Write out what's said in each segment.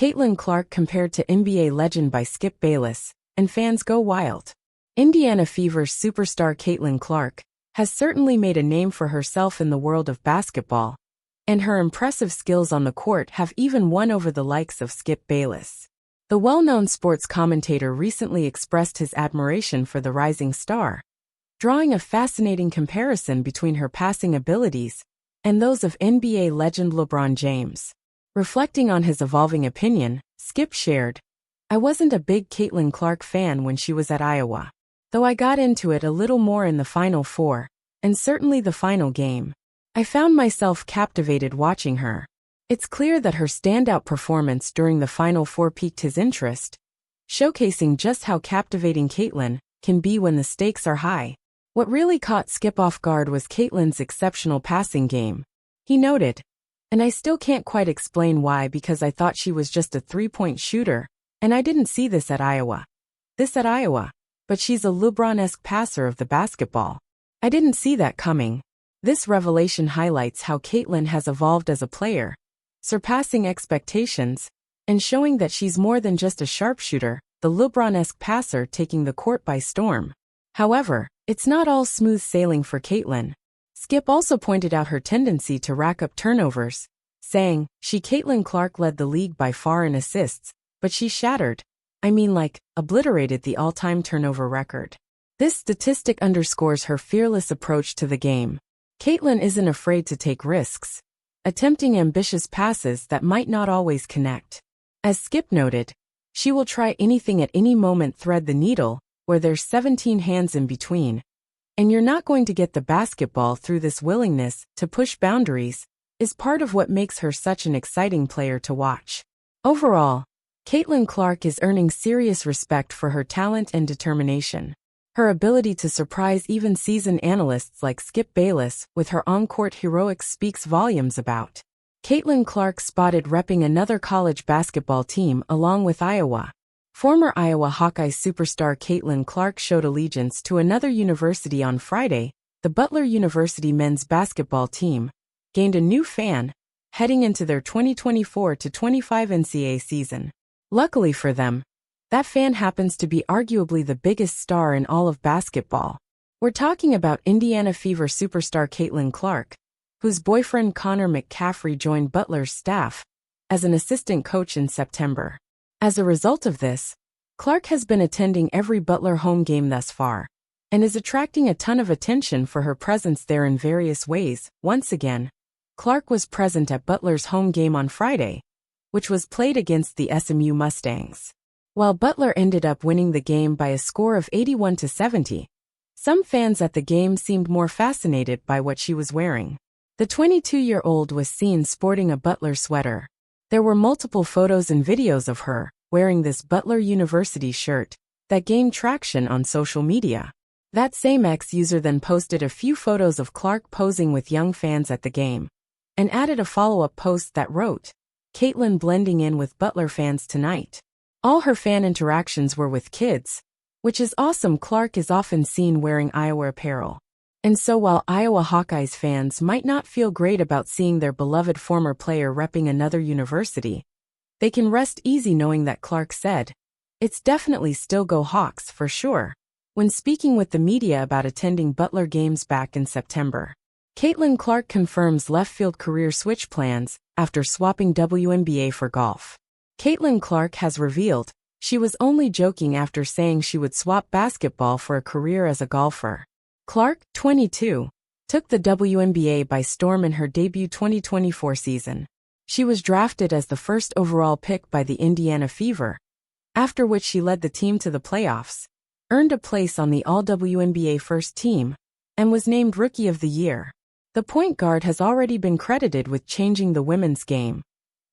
Caitlin Clark compared to NBA legend by Skip Bayless, and fans go wild. Indiana Fever's superstar Caitlin Clark has certainly made a name for herself in the world of basketball, and her impressive skills on the court have even won over the likes of Skip Bayless. The well-known sports commentator recently expressed his admiration for the rising star, drawing a fascinating comparison between her passing abilities and those of NBA legend LeBron James. Reflecting on his evolving opinion, Skip shared, "I wasn't a big Caitlin Clark fan when she was at Iowa, though I got into it a little more in the Final Four, and certainly the final game. I found myself captivated watching her. It's clear that her standout performance during the Final Four piqued his interest, showcasing just how captivating Caitlin can be when the stakes are high." What really caught Skip off guard was Caitlin's exceptional passing game. He noted, "And I still can't quite explain why, because I thought she was just a three-point shooter, and I didn't see this at Iowa. But she's a LeBron-esque passer of the basketball. I didn't see that coming." This revelation highlights how Caitlin has evolved as a player, surpassing expectations, and showing that she's more than just a sharpshooter, the LeBron-esque passer taking the court by storm. However, it's not all smooth sailing for Caitlin. Skip also pointed out her tendency to rack up turnovers, saying, Caitlin Clark led the league by far in assists, but she obliterated the all-time turnover record. This statistic underscores her fearless approach to the game. Caitlin isn't afraid to take risks, attempting ambitious passes that might not always connect. As Skip noted, she will try anything at any moment, thread the needle, where there's 17 hands in between. And you're not going to get the basketball through. This willingness to push boundaries is part of what makes her such an exciting player to watch. Overall, Caitlin Clark is earning serious respect for her talent and determination. Her ability to surprise even seasoned analysts like Skip Bayless with her on-court heroics speaks volumes about. Caitlin Clark spotted repping another college basketball team along with Iowa. Former Iowa Hawkeyes superstar Caitlin Clark showed allegiance to another university on Friday. The Butler University men's basketball team gained a new fan heading into their 2024-25 NCAA season. Luckily for them, that fan happens to be arguably the biggest star in all of basketball. We're talking about Indiana Fever superstar Caitlin Clark, whose boyfriend Connor McCaffrey joined Butler's staff as an assistant coach in September. As a result of this, Clark has been attending every Butler home game thus far, and is attracting a ton of attention for her presence there in various ways. Once again, Clark was present at Butler's home game on Friday, which was played against the SMU Mustangs. While Butler ended up winning the game by a score of 81-70, some fans at the game seemed more fascinated by what she was wearing. The 22-year-old was seen sporting a Butler sweater. There were multiple photos and videos of her wearing this Butler University shirt that gained traction on social media. That same ex-user then posted a few photos of Clark posing with young fans at the game, and added a follow-up post that wrote, "Caitlin blending in with Butler fans tonight." All her fan interactions were with kids, which is awesome. Clark is often seen wearing Iowa apparel. And so while Iowa Hawkeyes fans might not feel great about seeing their beloved former player repping another university, they can rest easy knowing that Clark said, "It's definitely still go Hawks for sure," when speaking with the media about attending Butler games back in September. Caitlin Clark confirms left field career switch plans after swapping WNBA for golf. Caitlin Clark has revealed she was only joking after saying she would swap basketball for a career as a golfer. Clark, 22, took the WNBA by storm in her debut 2024 season. She was drafted as the first overall pick by the Indiana Fever, after which she led the team to the playoffs, earned a place on the All-WNBA first team, and was named Rookie of the Year. The point guard has already been credited with changing the women's game,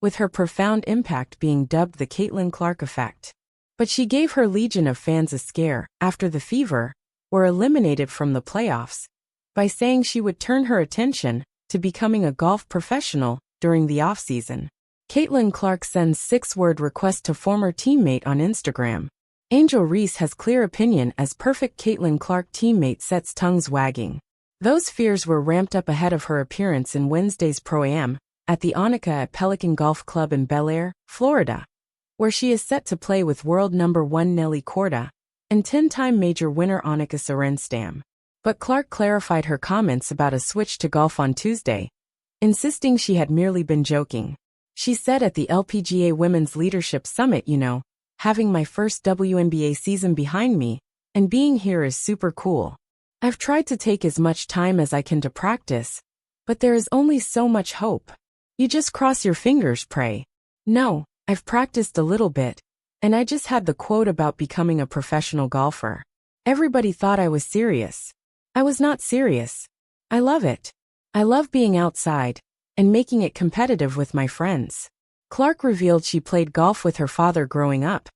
with her profound impact being dubbed the Caitlin Clark effect. But she gave her legion of fans a scare after the Fever were eliminated from the playoffs by saying she would turn her attention to becoming a golf professional during the offseason. Caitlin Clark sends 6-word request to former teammate on Instagram. Angel Reese has clear opinion as perfect Caitlin Clark teammate sets tongues wagging. Those fears were ramped up ahead of her appearance in Wednesday's Pro-Am at the Onica at Pelican Golf Club in Bel Air, Florida. where she is set to play with world number 1 Nelly Korda and 10-time major winner Annika Sorenstam. But Clark clarified her comments about a switch to golf on Tuesday, insisting she had merely been joking. She said at the LPGA Women's Leadership Summit, having my first WNBA season behind me, and being here is super cool. I've tried to take as much time as I can to practice, but there is only so much hope. You just cross your fingers, pray. No, I've practiced a little bit, and I just had the quote about becoming a professional golfer. Everybody thought I was serious. I was not serious. I love it. I love being outside and making it competitive with my friends. Clark revealed she played golf with her father growing up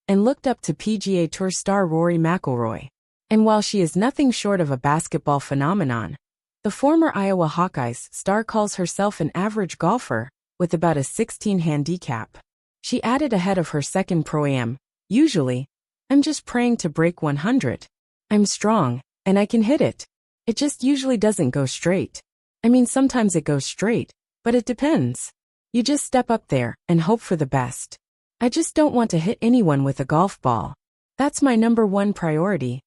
and looked up to PGA Tour star Rory McIlroy. And while she is nothing short of a basketball phenomenon, the former Iowa Hawkeyes star calls herself an average golfer with about a 16 handicap. She added ahead of her second Pro-Am, "Usually, I'm just praying to break 100. I'm strong, and I can hit it. It just usually doesn't go straight. I mean, sometimes it goes straight, but it depends. You just step up there and hope for the best. I just don't want to hit anyone with a golf ball. That's my number one priority."